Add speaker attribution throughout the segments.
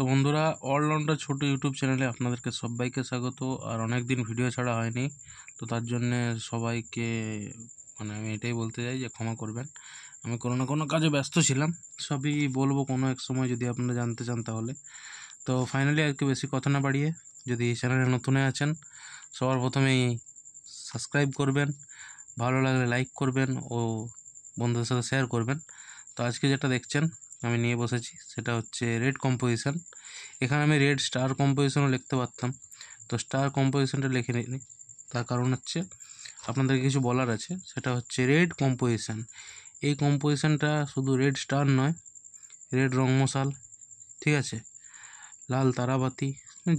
Speaker 1: তো বন্ধুরা, অলরাউন্ডার ছোট ইউটিউব চ্যানেলে আপনাদেরকে সবাইকে স্বাগত। আর অনেক দিন ভিডিও ছাড়া হয়নি, তো তার জন্যে সবাইকে আমি এটাই বলতে চাই যে ক্ষমা করবেন। আমি কোনো না কোনো কাজে ব্যস্ত ছিলাম, সবই বলবো কোনো এক সময় যদি আপনারা জানতে চান তাহলে। তো ফাইনালি আজকে বেশি কথা না বাড়িয়ে, যদি এই চ্যানেলে নতুন আছেন সবার প্রথমেই সাবস্ক্রাইব করবেন, ভালো লাগলে লাইক করবেন ও বন্ধুদের সাথে শেয়ার করবেন। তো আজকে যেটা দেখছেন আমি নিয়ে বসেছি সেটা হচ্ছে রেড কম্পোজিশন। এখানে আমি রেড স্টার কম্পোজিশনও লিখতে পারতাম, তো স্টার কম্পোজিশনটা লিখে নিই। তার কারণ হচ্ছে আপনাদেরকে কিছু বলার আছে, সেটা হচ্ছে রেড কম্পোজিশন। এই কম্পোজিশনটা শুধু রেড স্টার নয়, রেড রং মশাল, ঠিক আছে, লাল তারাবাতি,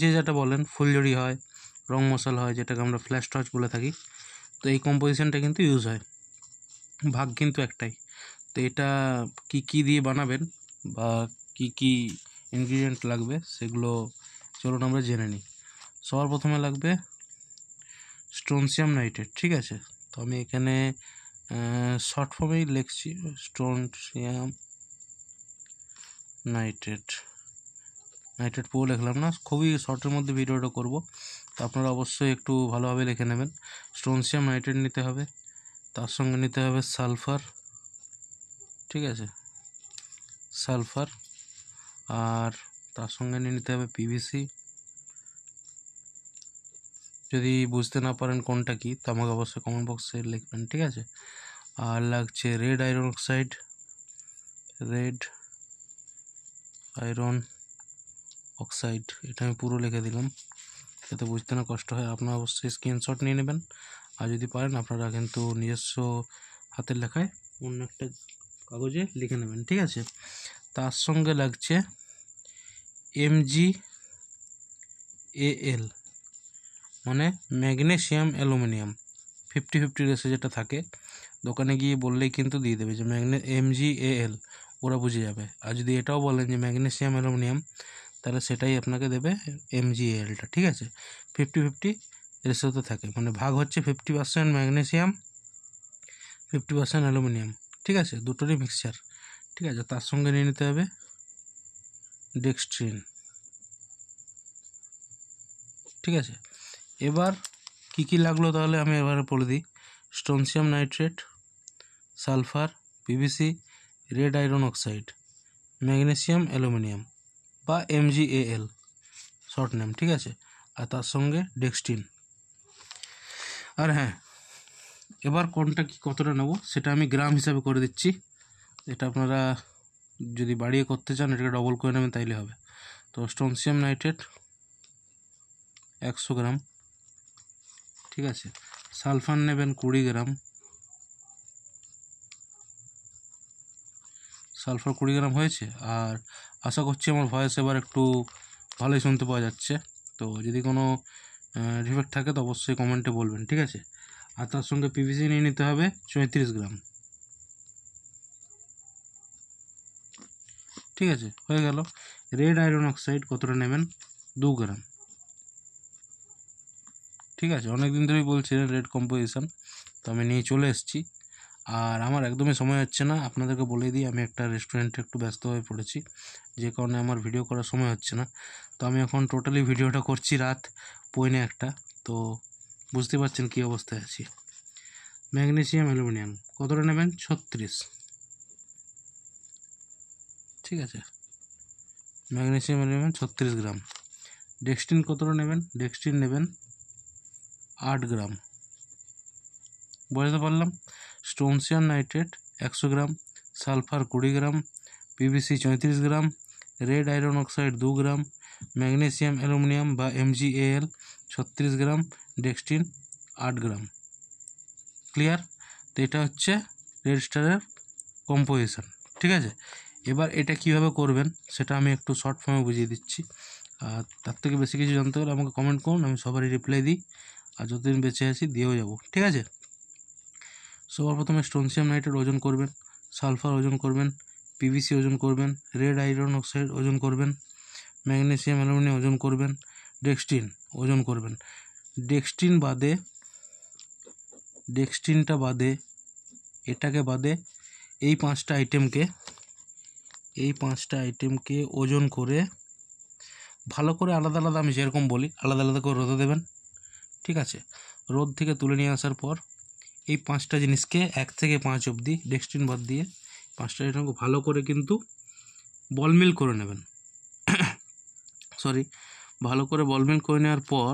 Speaker 1: যে যেটা বলেন, ফুলঝড়ি হয়, রং মশাল হয়, যেটাকে আমরা ফ্ল্যাশ টর্চ বলে থাকি। তো এই কম্পোজিশনটা কিন্তু ইউজ হয়, ভাগ কিন্তু একটাই। তো এটা কি দিয়ে বানাবেন বা কি ইনগ্রিডিয়েন্ট লাগবে সেগুলো চলুন আমরা জেনে নিই। সবার প্রথমে লাগবে স্ট্রোনসিয়াম নাইট্রেট, ঠিক আছে। তো আমি এখানে শর্ট ফর্মেই লিখছি স্ট্রোনসিয়াম নাইট্রেট পুরো লিখলাম না, খুবই শর্টের মধ্যে ভিডিওটা করব, তো আপনারা অবশ্যই একটু ভালোভাবে লিখে নেবেন। স্ট্রোনসিয়াম নাইট্রেট নিতে হবে, তার সঙ্গে নিতে হবে সালফার, ঠিক আছে, সালফার, আর তার সঙ্গে নিতে হবে পিভিসি। যদি বুঝতে না পারেন কোনটা কি, তো আমাকে অবশ্যই কমেন্ট বক্সে লিখবেন, ঠিক আছে। আর লাগছে রেড আয়রন অক্সাইড, এটা আমি পুরো লিখে দিলাম যাতে বুঝতে না কষ্ট হয়। আপনারা অবশ্যই স্ক্রিনশট নিয়ে নেবেন, আর যদি পারেন আপনারা কিন্তু নিজস্ব হাতের লেখায় অন্য একটা কাগজে লিখে নেবেন, ঠিক আছে। তার সঙ্গে লাগছে MgAl, মানে ম্যাগনেসিয়াম অ্যালুমিনিয়াম, 50-50 রেসে যেটা থাকে, দোকানে গিয়ে বললেই কিন্তু দিয়ে দেবে যে MgAl, ওরা বুঝে যাবে। আর যদি এটাও বলেন যে ম্যাগনেসিয়াম অ্যালুমিনিয়াম, তাহলে সেটাই আপনাকে দেবে MgAlটা, ঠিক আছে। 50-50 রেসিওতে থাকে, মানে ভাগ হচ্ছে 50% ম্যাগনেসিয়াম, 50% অ্যালুমিনিয়াম, ঠিক আছে, দুটোরই মিক্সচার, ঠিক আছে। তার সঙ্গে নিয়ে নিতে হবে ডেক্সট্রিন, ঠিক আছে। এবার কি লাগলো তাহলে আমি এবারে বলে দিই। Strontium nitrate, sulphur, PVC, red iron oxide, magnesium aluminium বা MgAl শর্ট নেম, ঠিক আছে। আর তার সঙ্গে ডেক্সট্রিন। আর হ্যাঁ, এবার কোনটা কি কতটা নেব সেটা আমি গ্রাম হিসাবে করে দিচ্ছি। এটা আপনারা যদি বাড়িয়ে করতে চান এটাকে ডবল করে নেবেন তাইলে হবে। তো স্ট্রোনসিয়াম নাইট্রেট 100 গ্রাম, ঠিক আছে। সালফার নেবেন 20 গ্রাম, সালফার 20 গ্রাম হয়েছে। আর আশা করছি আমার ভয়েস এবার একটু ভালোই শুনতে পাওয়া যাচ্ছে। তো যদি কোনো ডিফেক্ট থাকে তো অবশ্যই কমেন্টে বলবেন, ঠিক আছে। আর তার সঙ্গে পিভিসি নিয়ে নিতে হবে 34 গ্রাম, ঠিক আছে, হয়ে গেল। রেড আয়রন অক্সাইড কতটা নেবেন? 2 গ্রাম, ঠিক আছে। অনেকদিন ধরেই বলছিলেন রেড কম্পোজিশন, তো আমি নিয়ে চলে এসেছি। আর আমার একদমই সময় হচ্ছে না, আপনাদেরকে বলে দিই আমি একটা রেস্টুরেন্টে একটু ব্যস্ত হয়ে পড়েছি, যে কারণে আমার ভিডিও করার সময় হচ্ছে না। তো আমি এখন টোটালি ভিডিওটা করছি রাত 1:45, তো বুঝতে পারছেন কী অবস্থায় আছি। ম্যাগনেসিয়াম অ্যালুমিনিয়াম কতটা নেবেন? 36, ঠিক আছে, ম্যাগনেসিয়াম অ্যালুমিনিয়াম 36 গ্রাম। ডেক্সট্রিন কতটা নেবেন? ডেক্সট্রিন নেবেন 8 গ্রাম, বুঝতে পারলাম। স্ট্রোনসিয়াম নাইট্রেট 100 গ্রাম, সালফার 20 গ্রাম, পিভিসি 34 গ্রাম, রেড আয়রন অক্সাইড 2 গ্রাম, ম্যাগনেসিয়াম অ্যালুমিনিয়াম বা MgAl 36 গ্রাম, ডেক্সট্রিন 8 গ্রাম। ক্লিয়ার? তো এটা হচ্ছে রেড স্টারের কম্পোজিশন, ঠিক আছে। এবার এটা কিভাবে করবেন সেটা আমি একটু শর্ট ফর্মে বুঝিয়ে দিচ্ছি। আর তার থেকে বেশি কিছু জানতে হলে আমাকে কমেন্ট করুন, আমি সবারই রিপ্লাই দিই, আর যতদিন বেঁচে আছি দিয়েও যাব, ঠিক আছে। সবার প্রথমে স্ট্রোনসিয়াম নাইট্রেট ওজন করবেন, সালফার ওজন করবেন, পিভিসি ওজন করবেন, রেড আয়রন অক্সাইড ওজন করবেন, ম্যাগনেসিয়াম অ্যালুমিনিয়াম ওজন করবেন, ডেক্সট্রিন ওজন করবেন। ডেক্সট্রিনটা বাদে এটাকে বাদে এই পাঁচটা আইটেমকে ওজন করে ভালো করে আলাদা আলাদা, আমি যেরকম বলি আলাদা আলাদা করে রোদে দেবেন। ঠিক আছে, রোদ থেকে তুলে নিয়ে আসার পর এই 5টা জিনিসকে 1 থেকে 5 অবধি ডেক্সট্রিন বাদ দিয়ে 5টা আইটেমকে ভালো করে কিন্তু বল মিল করে নেবেন। সরি, ভালো করে বল মিল করে নেওয়ার পর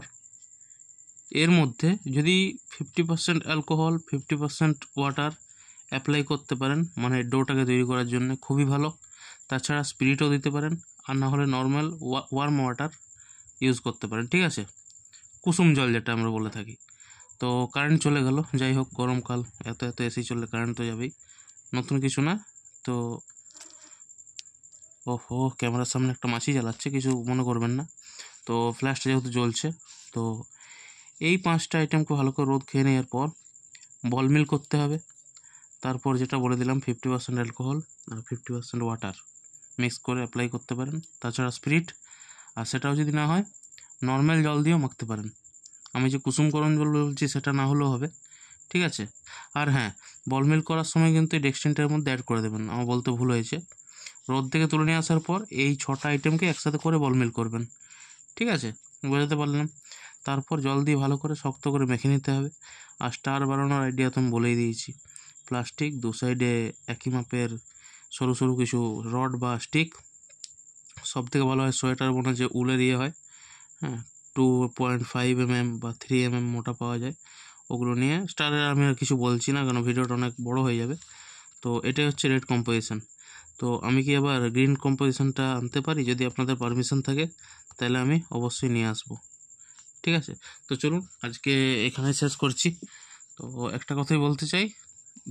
Speaker 1: এর মধ্যে যদি 50% অ্যালকোহল 50% ওয়াটার অ্যাপ্লাই করতে পারেন, মানে ডোটাকে তৈরি করার জন্য খুবই ভালো। তাছাড়া স্পিরিটও দিতে পারেন, আর না হলে নর্মাল ওয়ার্ম ওয়াটার ইউজ করতে পারেন। ঠিক আছে, কুসুম জল যেটা আমরা বলে থাকি। তো কারেন্ট চলে গেল, যাই হোক, গরমকাল, এত এত এসি চললে কারেন্ট তো যাবেই, নতুন কিছু না। তো ওহো, ক্যামেরার সামনে একটা মাছি জ্বালাচ্ছে, কিছু মনে করবেন না। তো ফ্ল্যাশটা যেহেতু জ্বলছে, তো এই 5টা আইটেমকে ভালো করে রোদ খেয়ে নেওয়ার পর বল মিল করতে হবে। তারপর যেটা বলে দিলাম 50% অ্যালকোহল আর 50% ওয়াটার মিক্স করে অ্যাপ্লাই করতে পারেন। তাছাড়া স্পিরিট, আর সেটাও যদি না হয় নর্মাল জল দিয়েও মাখতে পারেন। আমি যে কুসুম গরম জল বলছি সেটা না হলেও হবে। ঠিক আছে, আর হ্যাঁ, বল মিল করার সময় কিন্তু এই ডেক্সট্রিনটার মধ্যে অ্যাড করে দেবেন, আমার বলতে ভুল হয়েছে। রোদ থেকে তুলে নিয়ে আসার পর এই 6টা আইটেমকে একসাথে করে বল মিল করবেন। ঠিক আছে, বোঝাতে পারলাম। তারপর জল দিয়ে ভালো করে শক্ত করে মেখে নিতে হবে। আর স্টার বাড়ানোর আইডিয়া তো আমি বলেই দিয়েছি। প্লাস্টিক, দু সাইডে একই মাপের সরু সরু কিছু রড বা স্টিক, সব থেকে ভালো হয় সোয়েটার বোনা যে উলে দিয়ে হয়, হ্যাঁ, 2.5 mm বা 3 mm মোটা পাওয়া যায়, ওগুলো নিয়ে স্টারের আমি আর কিছু বলছি না, কারণ ভিডিওটা অনেক বড় হয়ে যাবে। তো এটাই হচ্ছে রেড কম্পোজিশন। তো আমি কি আবার গ্রিন কম্পোজিশনটা আনতে পারি? যদি আপনাদের পারমিশন থাকে তাহলে আমি অবশ্যই নিয়ে আসবো। ঠিক আছে, তো চলুন আজকে এখানে শেষ করছি। তো একটা কথাই বলতে চাই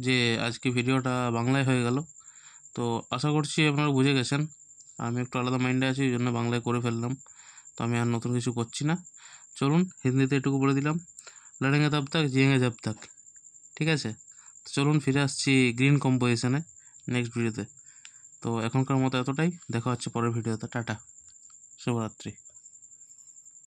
Speaker 1: যে আজকে ভিডিওটা বাংলায় হয়ে গেল। তো আশা করছি আপনারা বুঝে গেছেন। আমি একটু আলাদা মাইন্ডে আছি, এই জন্য বাংলায় করে ফেললাম। তো আমি আর নতুন কিছু করছি না। চলুন হিন্দিতে এটুকু বলে দিলাম, লড়েঙ্গে তব তক জিয়েঙ্গে জব তক। ঠিক আছে, তো চলুন ফিরে আসছি গ্রিন কম্পোজিশনে নেক্সট ভিডিওতে। তো এখনকার মতো এতটাই, দেখা হচ্ছে পরের ভিডিওতে। টাটা, শুভরাত্রি।